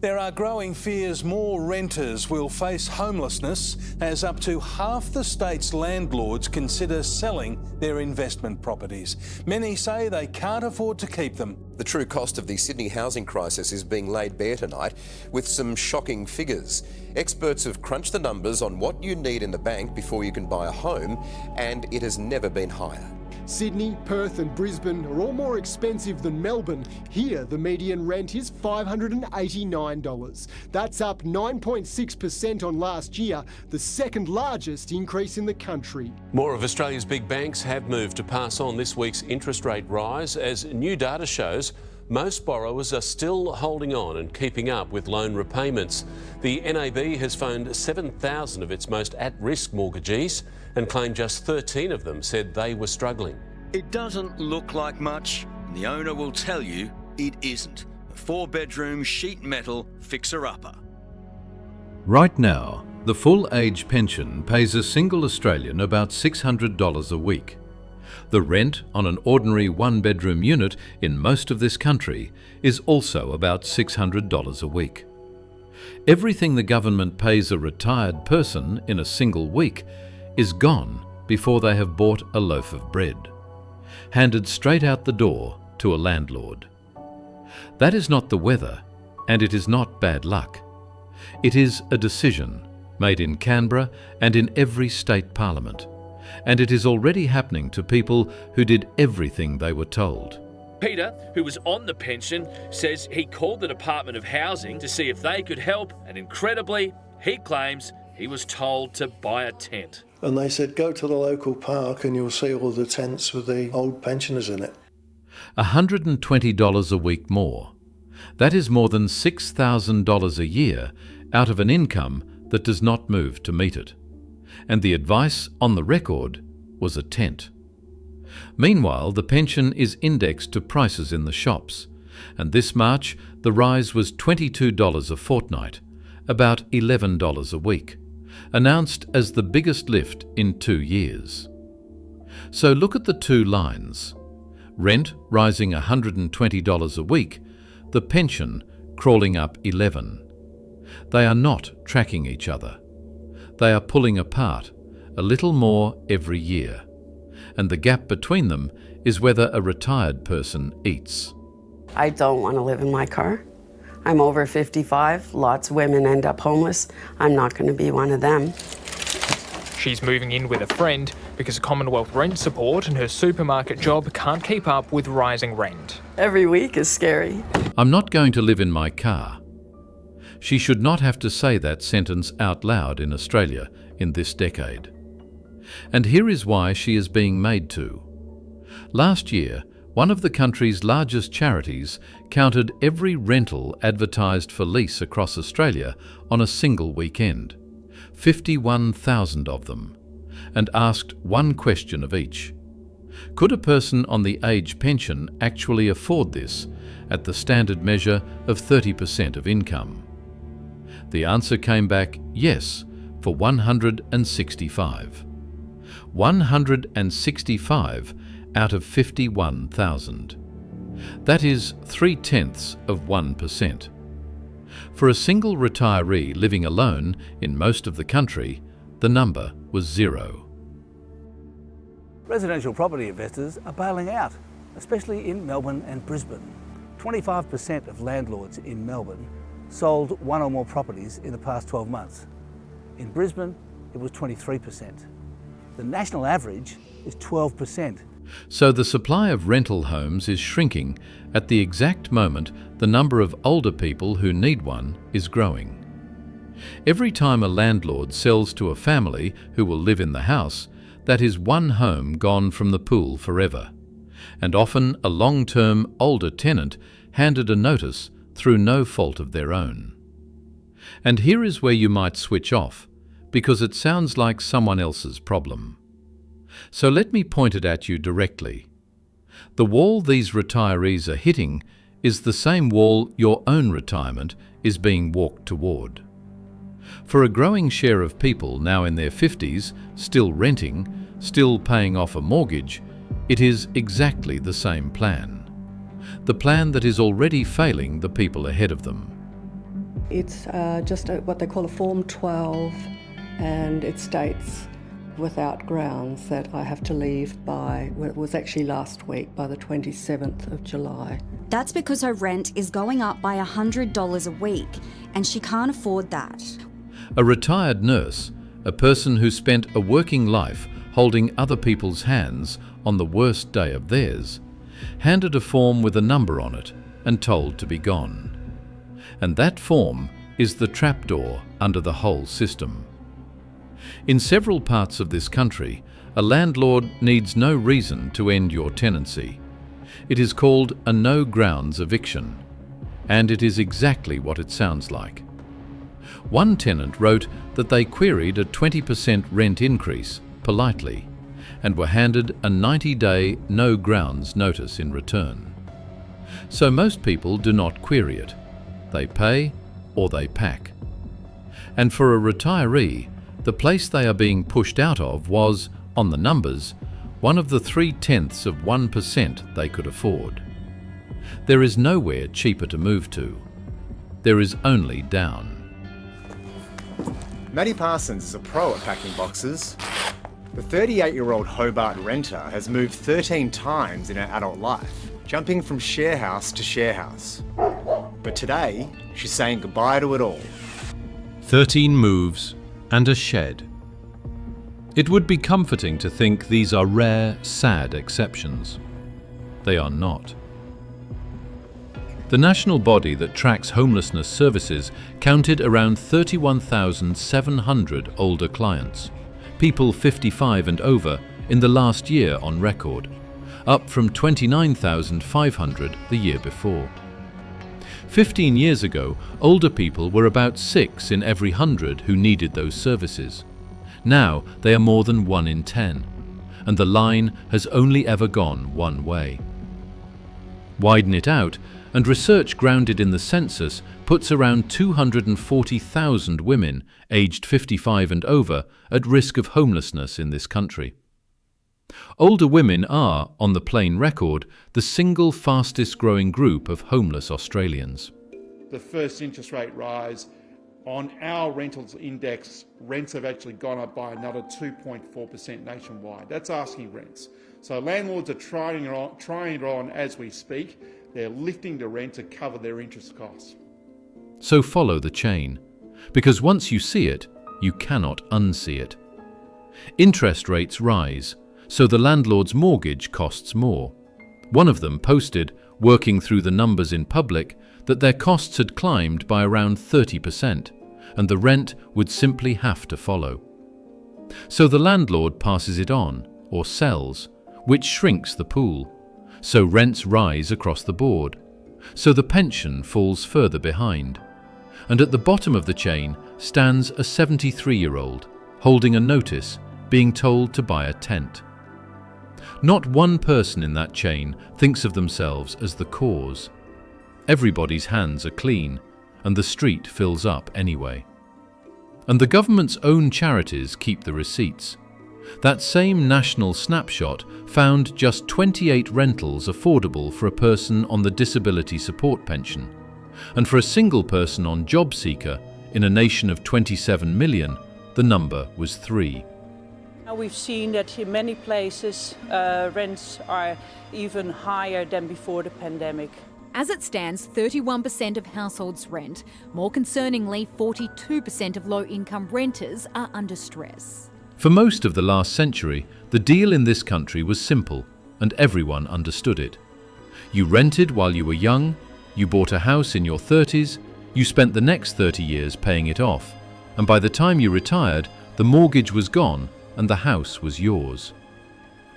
There are growing fears more renters will face homelessness as up to half the state's landlords consider selling their investment properties. Many say they can't afford to keep them. The true cost of the Sydney housing crisis is being laid bare tonight with some shocking figures. Experts have crunched the numbers on what you need in the bank before you can buy a home, and it has never been higher. Sydney, Perth and Brisbane are all more expensive than Melbourne. Here, the median rent is $589. That's up 9.6% on last year, the second largest increase in the country. More of Australia's big banks have moved to pass on this week's interest rate rise. As new data shows, most borrowers are still holding on and keeping up with loan repayments. The NAB has phoned 7,000 of its most at-risk mortgagees and claimed just 13 of them said they were struggling. It doesn't look like much, and the owner will tell you it isn't. A 4-bedroom sheet metal fixer-upper. Right now, the full age pension pays a single Australian about $600 a week. The rent on an ordinary 1-bedroom unit in most of this country is also about $600 a week. Everything the government pays a retired person in a single week is gone before they have bought a loaf of bread, handed straight out the door to a landlord. That is not the weather, and it is not bad luck. It is a decision made in Canberra and in every state parliament, and it is already happening to people who did everything they were told. Peter, who was on the pension, says he called the Department of Housing to see if they could help, and incredibly, he claims he was told to buy a tent. And they said, go to the local park and you'll see all the tents with the old pensioners in it. $120 a week more. That is more than $6,000 a year out of an income that does not move to meet it. And the advice on the record was a tent. Meanwhile, the pension is indexed to prices in the shops, and this March the rise was $22 a fortnight, about $11 a week, announced as the biggest lift in 2 years. So look at the two lines. Rent rising $120 a week, the pension crawling up 11. They are not tracking each other. They are pulling apart a little more every year, and the gap between them is whether a retired person eats. I don't want to live in my car. I'm over 55. Lots of women end up homeless. I'm not going to be one of them. She's moving in with a friend because Commonwealth rent support and her supermarket job can't keep up with rising rent. Every week is scary. I'm not going to live in my car. She should not have to say that sentence out loud in Australia in this decade. And here is why she is being made to. Last year, one of the country's largest charities counted every rental advertised for lease across Australia on a single weekend, 51,000 of them, and asked one question of each. Could a person on the age pension actually afford this at the standard measure of 30% of income? The answer came back yes for 165. 165 out of 51,000. That is 0.3%. For a single retiree living alone in most of the country, the number was 0. Residential property investors are bailing out, especially in Melbourne and Brisbane. 25% of landlords in Melbourne sold one or more properties in the past 12 months. In Brisbane, it was 23%. The national average is 12%. So the supply of rental homes is shrinking at the exact moment the number of older people who need one is growing. Every time a landlord sells to a family who will live in the house, that is one home gone from the pool forever, and often a long-term older tenant handed a notice through no fault of their own. And here is where you might switch off, because it sounds like someone else's problem. So let me point it at you directly. The wall these retirees are hitting is the same wall your own retirement is being walked toward. For a growing share of people now in their 50s, still renting, still paying off a mortgage, it is exactly the same plan. The plan that is already failing the people ahead of them. It's just what they call a Form 12, and it states without grounds that I have to leave by, well, it was actually last week, by the 27th of July. That's because her rent is going up by $100 a week, and she can't afford that. A retired nurse, a person who spent a working life holding other people's hands on the worst day of theirs, handed a form with a number on it and told to be gone. And that form is the trapdoor under the whole system. In several parts of this country, a landlord needs no reason to end your tenancy. It is called a no-grounds eviction, and it is exactly what it sounds like. One tenant wrote that they queried a 20% rent increase politely and were handed a 90-day no-grounds notice in return. So most people do not query it. They pay or they pack. And for a retiree, the place they are being pushed out of was, on the numbers, one of the 0.3% they could afford. There is nowhere cheaper to move to. There is only down. Maddie Parsons is a pro at packing boxes. The 38-year-old Hobart renter has moved 13 times in her adult life, jumping from share house to share house. But today, she's saying goodbye to it all. 13 moves and a shed. It would be comforting to think these are rare, sad exceptions. They are not. The national body that tracks homelessness services counted around 31,700 older clients, people 55 and over, in the last year on record, up from 29,500 the year before. 15 years ago, older people were about 6 in every 100 who needed those services. Now they are more than 1 in 10, and the line has only ever gone one way. Widen it out, and research grounded in the census puts around 240,000 women aged 55 and over at risk of homelessness in this country. Older women are, on the plain record, the single fastest growing group of homeless Australians. The first interest rate rise on our rentals index, rents have actually gone up by another 2.4% nationwide. That's asking rents. So landlords are trying it on as we speak. They're lifting the rent to cover their interest costs. So follow the chain, because once you see it, you cannot unsee it. Interest rates rise, so the landlord's mortgage costs more. One of them posted, working through the numbers in public, that their costs had climbed by around 30%, and the rent would simply have to follow. So the landlord passes it on, or sells, which shrinks the pool. So rents rise across the board. So the pension falls further behind. And at the bottom of the chain stands a 73-year-old, holding a notice, being told to buy a tent. Not one person in that chain thinks of themselves as the cause. Everybody's hands are clean, and the street fills up anyway. And the government's own charities keep the receipts. That same national snapshot found just 28 rentals affordable for a person on the disability support pension, and for a single person on job seeker, in a nation of 27 million, the number was 3. We've seen that in many places rents are even higher than before the pandemic. As it stands, 31% of households rent. More concerningly, 42% of low-income renters are under stress. For most of the last century, the deal in this country was simple, and everyone understood it. You rented while you were young, you bought a house in your 30s, you spent the next 30 years paying it off, and by the time you retired, the mortgage was gone and the house was yours.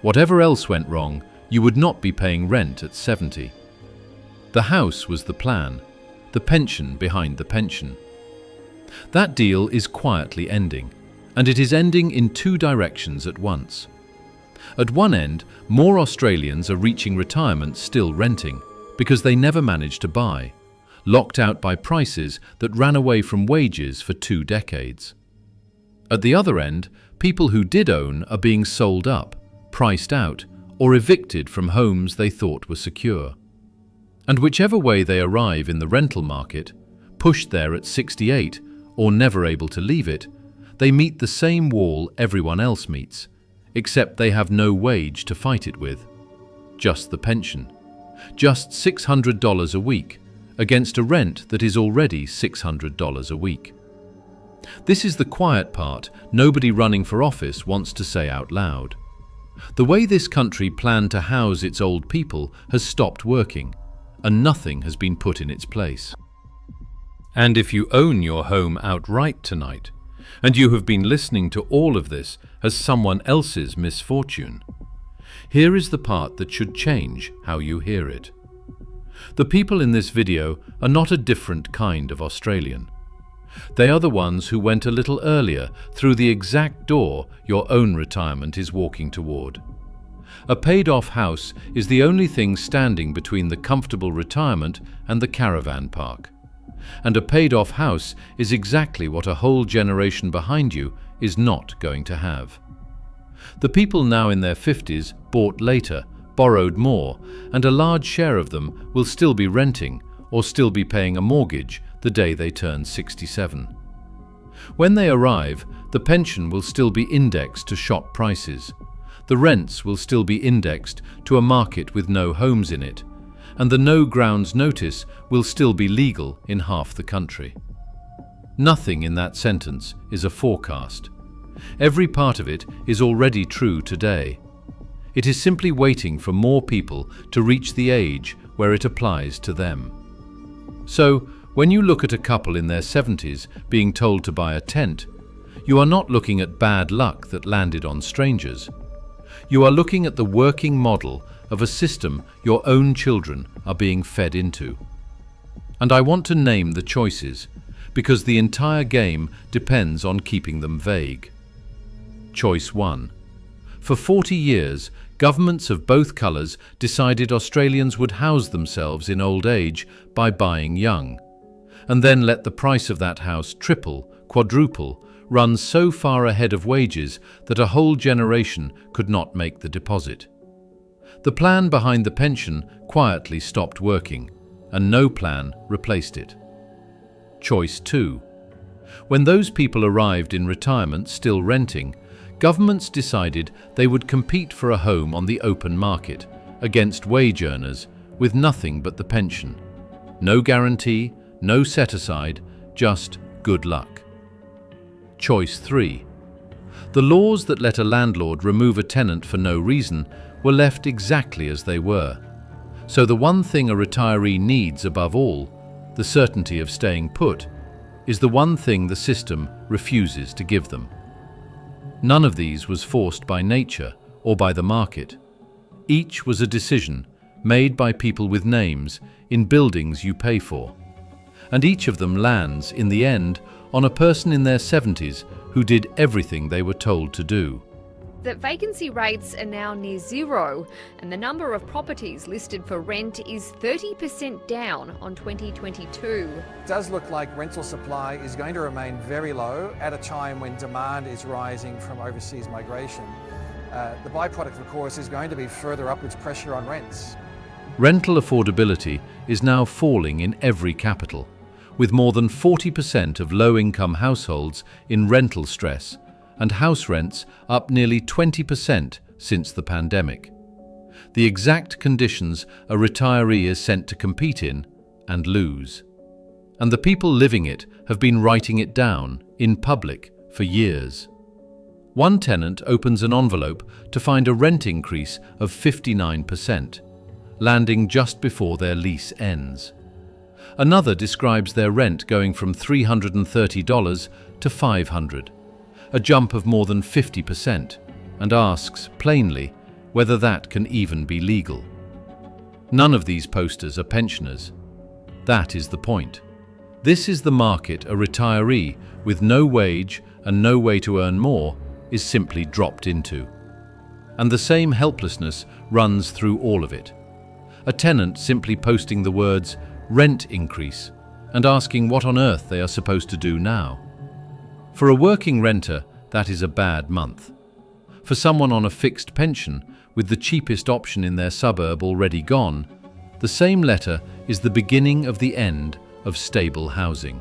Whatever else went wrong, you would not be paying rent at 70. The house was the plan, the pension behind the pension. That deal is quietly ending, and it is ending in 2 directions at once. At one end, more Australians are reaching retirement still renting because they never managed to buy, locked out by prices that ran away from wages for 2 decades. At the other end, people who did own are being sold up, priced out, or evicted from homes they thought were secure. And whichever way they arrive in the rental market, pushed there at 68, or never able to leave it, they meet the same wall everyone else meets, except they have no wage to fight it with. Just the pension. Just $600 a week, against a rent that is already $600 a week. This is the quiet part nobody running for office wants to say out loud. The way this country planned to house its old people has stopped working, and nothing has been put in its place. And if you own your home outright tonight, and you have been listening to all of this as someone else's misfortune, here is the part that should change how you hear it. The people in this video are not a different kind of Australian. They are the ones who went a little earlier through the exact door your own retirement is walking toward. A paid-off house is the only thing standing between the comfortable retirement and the caravan park. And a paid-off house is exactly what a whole generation behind you is not going to have. The people now in their 50s bought later, borrowed more, and a large share of them will still be renting or still be paying a mortgage the day they turn 67. When they arrive, the pension will still be indexed to shop prices. The rents will still be indexed to a market with no homes in it, and the no grounds notice will still be legal in half the country. Nothing in that sentence is a forecast. Every part of it is already true today. It is simply waiting for more people to reach the age where it applies to them. So, when you look at a couple in their 70s being told to buy a tent, you are not looking at bad luck that landed on strangers. You are looking at the working model of a system your own children are being fed into. And I want to name the choices, because the entire game depends on keeping them vague. Choice 1. For 40 years, governments of both colours decided Australians would house themselves in old age by buying young, and then let the price of that house triple, quadruple, run so far ahead of wages that a whole generation could not make the deposit. The plan behind the pension quietly stopped working, and no plan replaced it. Choice 2. When those people arrived in retirement still renting, governments decided they would compete for a home on the open market against wage earners with nothing but the pension. No guarantee, no set-aside, just good luck. Choice 3. The laws that let a landlord remove a tenant for no reason were left exactly as they were. So the one thing a retiree needs above all, the certainty of staying put, is the one thing the system refuses to give them. None of these was forced by nature or by the market. Each was a decision made by people with names in buildings you pay for. And each of them lands, in the end, on a person in their 70s who did everything they were told to do. That vacancy rates are now near zero, and the number of properties listed for rent is 30% down on 2022. It does look like rental supply is going to remain very low at a time when demand is rising from overseas migration. The byproduct, of course, is going to be further upwards pressure on rents. Rental affordability is now falling in every capital, with more than 40% of low-income households in rental stress, and house rents up nearly 20% since the pandemic. The exact conditions a retiree is sent to compete in and lose. And the people living it have been writing it down in public for years. One tenant opens an envelope to find a rent increase of 59%, landing just before their lease ends. Another describes their rent going from $330 to $500. A jump of more than 50%, and asks, plainly, whether that can even be legal. None of these posters are pensioners. That is the point. This is the market a retiree with no wage and no way to earn more is simply dropped into. And the same helplessness runs through all of it. A tenant simply posting the words, "rent increase," and asking what on earth they are supposed to do now. For a working renter, that is a bad month. For someone on a fixed pension, with the cheapest option in their suburb already gone, the same letter is the beginning of the end of stable housing.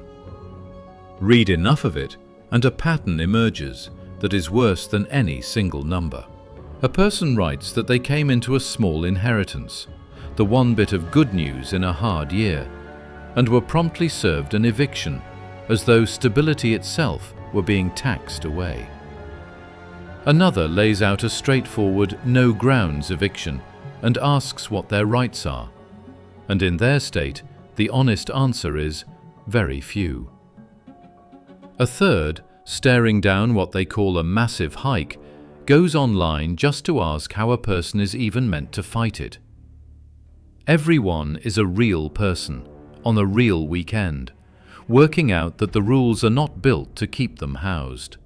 Read enough of it, and a pattern emerges that is worse than any single number. A person writes that they came into a small inheritance, the one bit of good news in a hard year, and were promptly served an eviction, as though stability itself were being taxed away. Another lays out a straightforward no grounds eviction and asks what their rights are, and in their state the honest answer is very few. A third, staring down what they call a massive hike, goes online just to ask how a person is even meant to fight it. Everyone is a real person on a real weekend, working out that the rules are not built to keep them housed.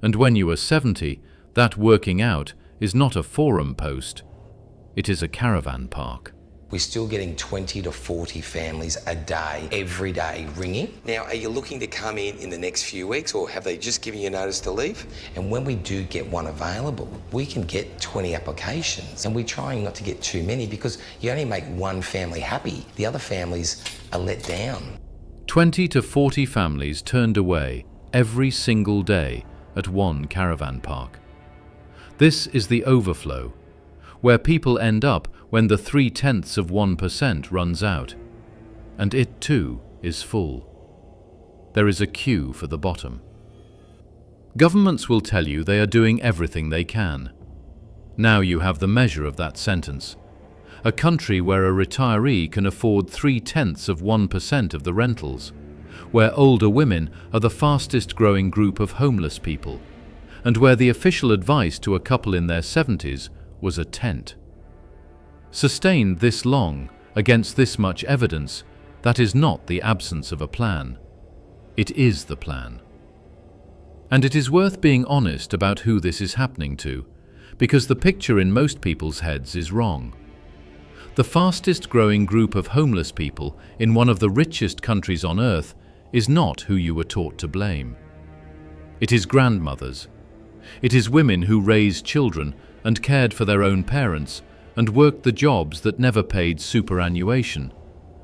And when you are 70, that working out is not a forum post, it is a caravan park. We're still getting 20 to 40 families a day, every day, ringing. Now, are you looking to come in the next few weeks, or have they just given you notice to leave? And when we do get one available, we can get 20 applications, and we're trying not to get too many because you only make one family happy. The other families are let down. 20 to 40 families turned away every single day at one caravan park. This is the overflow, where people end up when the 0.3% runs out, and it too is full. There is a queue for the bottom. Governments will tell you they are doing everything they can. Now you have the measure of that sentence. A country where a retiree can afford 0.3% of the rentals, where older women are the fastest growing group of homeless people, and where the official advice to a couple in their 70s was a tent. Sustained this long, against this much evidence, that is not the absence of a plan. It is the plan. And it is worth being honest about who this is happening to, because the picture in most people's heads is wrong. The fastest growing group of homeless people in one of the richest countries on earth is not who you were taught to blame. It is grandmothers. It is women who raised children and cared for their own parents and worked the jobs that never paid superannuation,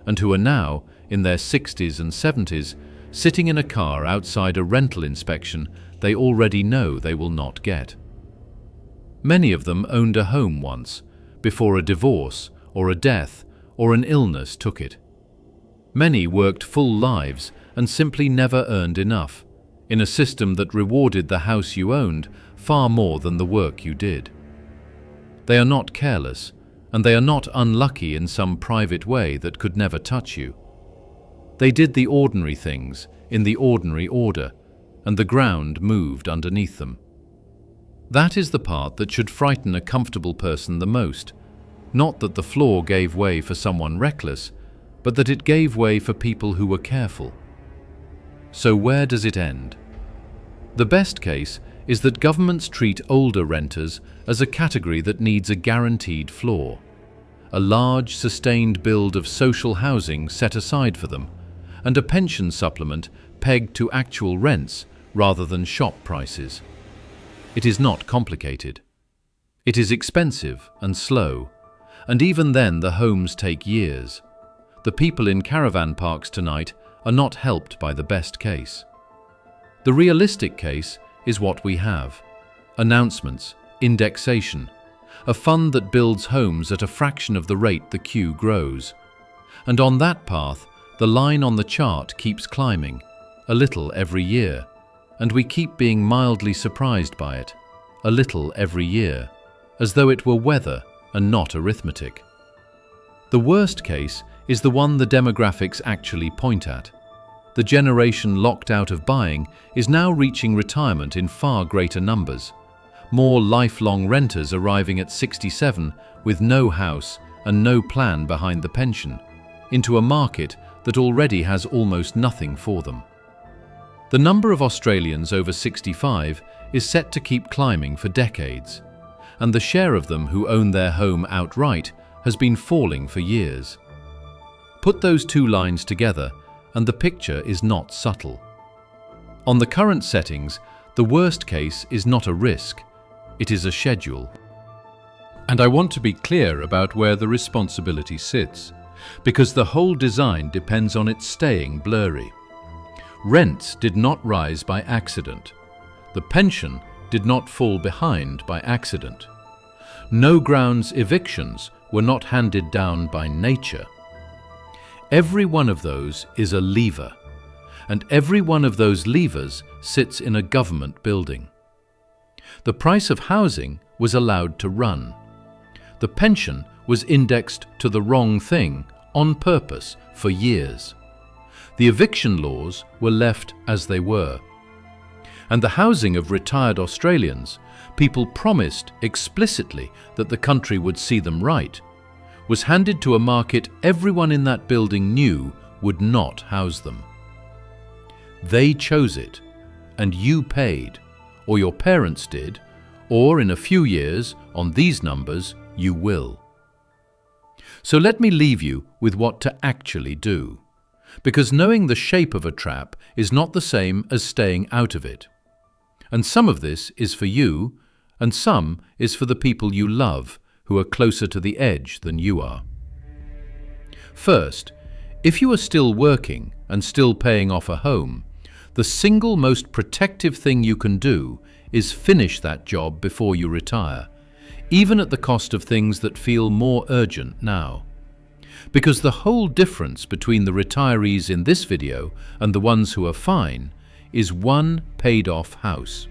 and who are now, in their 60s and 70s, sitting in a car outside a rental inspection they already know they will not get. Many of them owned a home once, before a divorce or a death or an illness took it. Many worked full lives and simply never earned enough, in a system that rewarded the house you owned far more than the work you did. They are not careless, and they are not unlucky in some private way that could never touch you. They did the ordinary things in the ordinary order, and the ground moved underneath them. That is the part that should frighten a comfortable person the most, not that the floor gave way for someone reckless, but that it gave way for people who were careful. So where does it end? The best case is that governments treat older renters as a category that needs a guaranteed floor, a large, sustained build of social housing set aside for them, and a pension supplement pegged to actual rents rather than shop prices. It is not complicated. It is expensive and slow, and even then the homes take years. The people in caravan parks tonight are not helped by the best case. The realistic case is what we have: announcements, indexation, a fund that builds homes at a fraction of the rate the queue grows. And on that path, the line on the chart keeps climbing, a little every year, and we keep being mildly surprised by it, a little every year, as though it were weather and not arithmetic. The worst case is the one the demographics actually point at. The generation locked out of buying is now reaching retirement in far greater numbers. More lifelong renters arriving at 67 with no house and no plan behind the pension, into a market that already has almost nothing for them. The number of Australians over 65 is set to keep climbing for decades, and the share of them who own their home outright has been falling for years. Put those two lines together and the picture is not subtle. On the current settings, the worst case is not a risk, it is a schedule. And I want to be clear about where the responsibility sits. because the whole design depends on it staying blurry. Rents did not rise by accident. The pension did not fall behind by accident. No grounds evictions were not handed down by nature. Every one of those is a lever, and every one of those levers sits in a government building. The price of housing was allowed to run. The pension was indexed to the wrong thing on purpose for years. The eviction laws were left as they were. And the housing of retired Australians, people promised explicitly that the country would see them right, was handed to a market everyone in that building knew would not house them. They chose it, and you paid, or your parents did, or in a few years, on these numbers, you will. So let me leave you with what to actually do, because knowing the shape of a trap is not the same as staying out of it. And some of this is for you, and some is for the people you love who are closer to the edge than you are. First, if you are still working and still paying off a home, the single most protective thing you can do is finish that job before you retire, even at the cost of things that feel more urgent now. Because the whole difference between the retirees in this video and the ones who are fine is one paid-off house.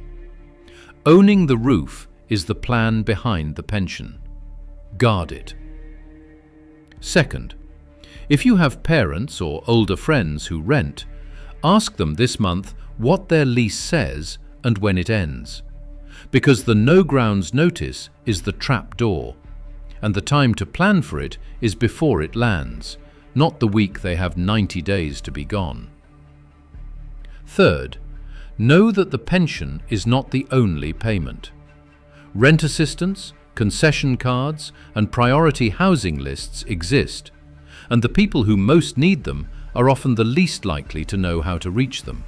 Owning the roof is the plan behind the pension. Guard it. Second, if you have parents or older friends who rent, ask them this month what their lease says and when it ends. Because the no grounds notice is the trap door, and the time to plan for it is before it lands, not the week they have 90 days to be gone. Third, know that the pension is not the only payment. Rent assistance, concession cards, and priority housing lists exist, and the people who most need them are often the least likely to know how to reach them.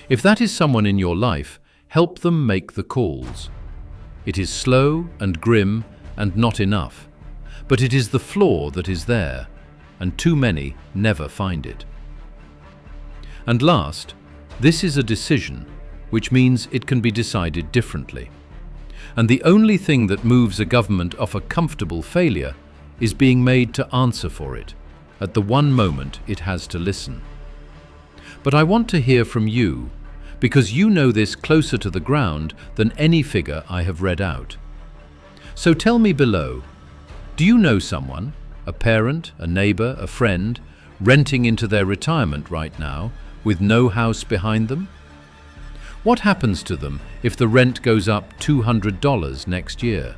If that is someone in your life, help them make the calls. It is slow and grim and not enough, but it is the flaw that is there, and too many never find it. And last, this is a decision, which means it can be decided differently. And the only thing that moves a government off a comfortable failure is being made to answer for it at the one moment it has to listen. But I want to hear from you, because you know this closer to the ground than any figure I have read out. So tell me below, do you know someone, a parent, a neighbour, a friend, renting into their retirement right now with no house behind them? What happens to them if the rent goes up $200 next year?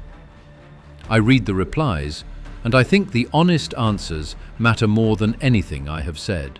I read the replies, and I think the honest answers matter more than anything I have said.